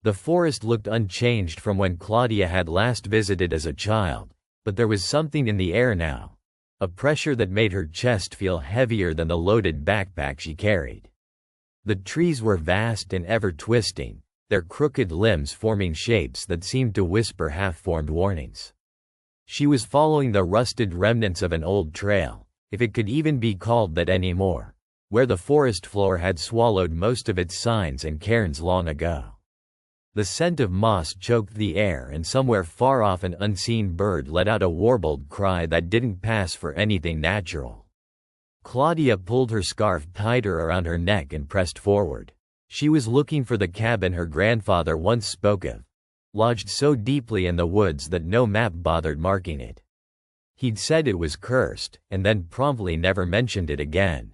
The forest looked unchanged from when Claudia had last visited as a child, but there was something in the air now, a pressure that made her chest feel heavier than the loaded backpack she carried. The trees were vast and ever-twisting, their crooked limbs forming shapes that seemed to whisper half-formed warnings. She was following the rusted remnants of an old trail, if it could even be called that anymore, where the forest floor had swallowed most of its signs and cairns long ago. The scent of moss choked the air, and somewhere far off an unseen bird let out a warbled cry that didn't pass for anything natural. Claudia pulled her scarf tighter around her neck and pressed forward. She was looking for the cabin her grandfather once spoke of, lodged so deeply in the woods that no map bothered marking it. He'd said it was cursed, and then promptly never mentioned it again.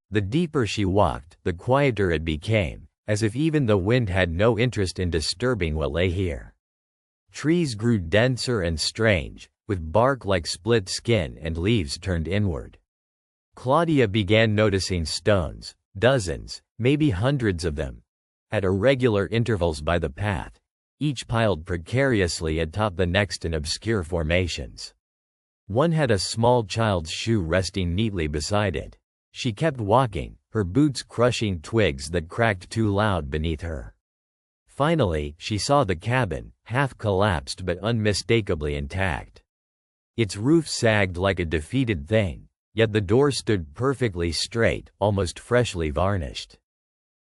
The deeper she walked, the quieter it became, as if even the wind had no interest in disturbing what lay here. Trees grew denser and strange, with bark like split skin and leaves turned inward. Claudia began noticing stones, dozens, maybe hundreds of them, at irregular intervals by the path, each piled precariously atop the next in obscure formations. One had a small child's shoe resting neatly beside it. She kept walking, her boots crushing twigs that cracked too loud beneath her. Finally, she saw the cabin, half collapsed but unmistakably intact. Its roof sagged like a defeated thing, yet the door stood perfectly straight, almost freshly varnished.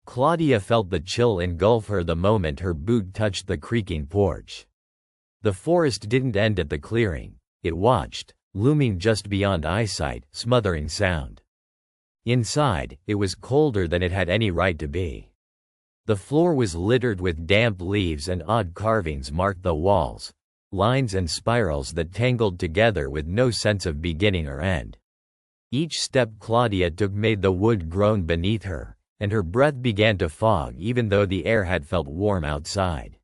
Claudia felt the chill engulf her the moment her boot touched the creaking porch. The forest didn't end at the clearing, it watched, looming just beyond eyesight, smothering sound. Inside, it was colder than it had any right to be. The floor was littered with damp leaves, and odd carvings marked the walls, lines and spirals that tangled together with no sense of beginning or end. Each step Claudia took made the wood groan beneath her, and her breath began to fog even though the air had felt warm outside.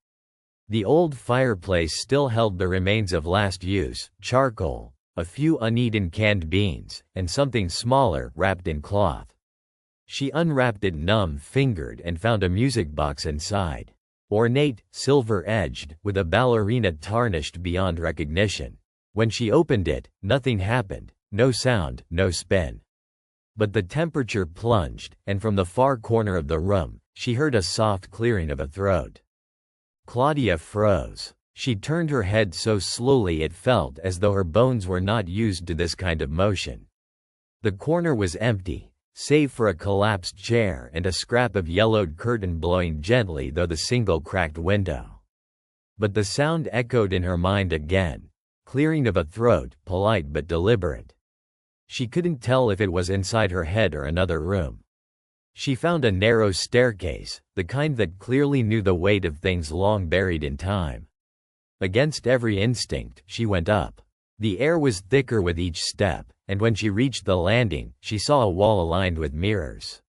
The old fireplace still held the remains of last use, charcoal, a few uneaten canned beans, and something smaller wrapped in cloth. She unwrapped it numb-fingered and found a music box inside. Ornate, silver-edged, with a ballerina tarnished beyond recognition. When she opened it, nothing happened, no sound, no spin. But the temperature plunged, and from the far corner of the room, she heard a soft clearing of a throat. Claudia froze. She turned her head so slowly it felt as though her bones were not used to this kind of motion. The corner was empty, save for a collapsed chair and a scrap of yellowed curtain blowing gently through the single cracked window. But the sound echoed in her mind again, clearing of a throat, polite but deliberate. She couldn't tell if it was inside her head or another room. She found a narrow staircase, the kind that clearly knew the weight of things long buried in time. Against every instinct, she went up. The air was thicker with each step, and when she reached the landing, she saw a wall aligned with mirrors.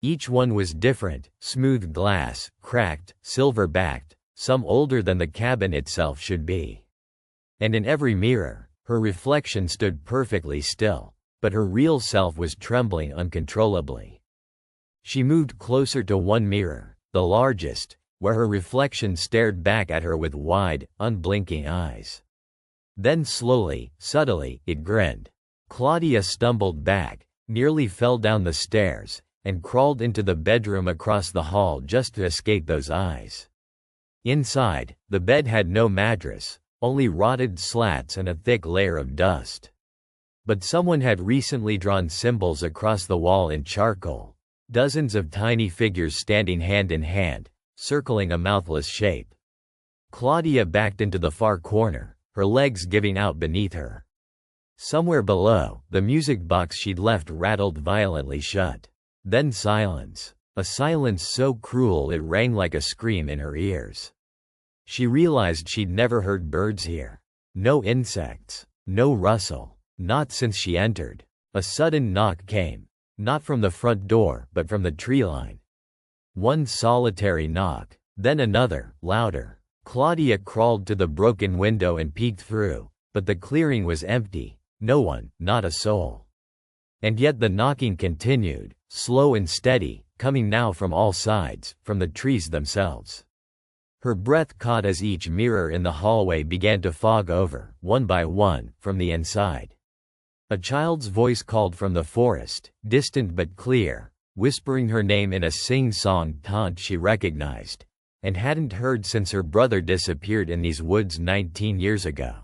Each one was different, smooth glass, cracked, silver-backed, some older than the cabin itself should be. And in every mirror, her reflection stood perfectly still, but her real self was trembling uncontrollably. She moved closer to one mirror, the largest, where her reflection stared back at her with wide, unblinking eyes. Then slowly, subtly, it grinned. Claudia stumbled back, nearly fell down the stairs, and crawled into the bedroom across the hall just to escape those eyes. Inside, the bed had no mattress, only rotted slats and a thick layer of dust. But someone had recently drawn symbols across the wall in charcoal, dozens of tiny figures standing hand in hand, circling a mouthless shape. Claudia backed into the far corner, her legs giving out beneath her. Somewhere below, the music box she'd left rattled violently shut. Then silence. A silence so cruel it rang like a scream in her ears. She realized she'd never heard birds here. No insects. No rustle. Not since she entered. A sudden knock came. Not from the front door, but from the tree line. One solitary knock. Then another, louder. Claudia crawled to the broken window and peeked through, but the clearing was empty. No one, not a soul. And yet the knocking continued, slow and steady, coming now from all sides, from the trees themselves. Her breath caught as each mirror in the hallway began to fog over, one by one, from the inside. A child's voice called from the forest, distant but clear, whispering her name in a sing-song taunt she recognized, and hadn't heard since her brother disappeared in these woods 19 years ago.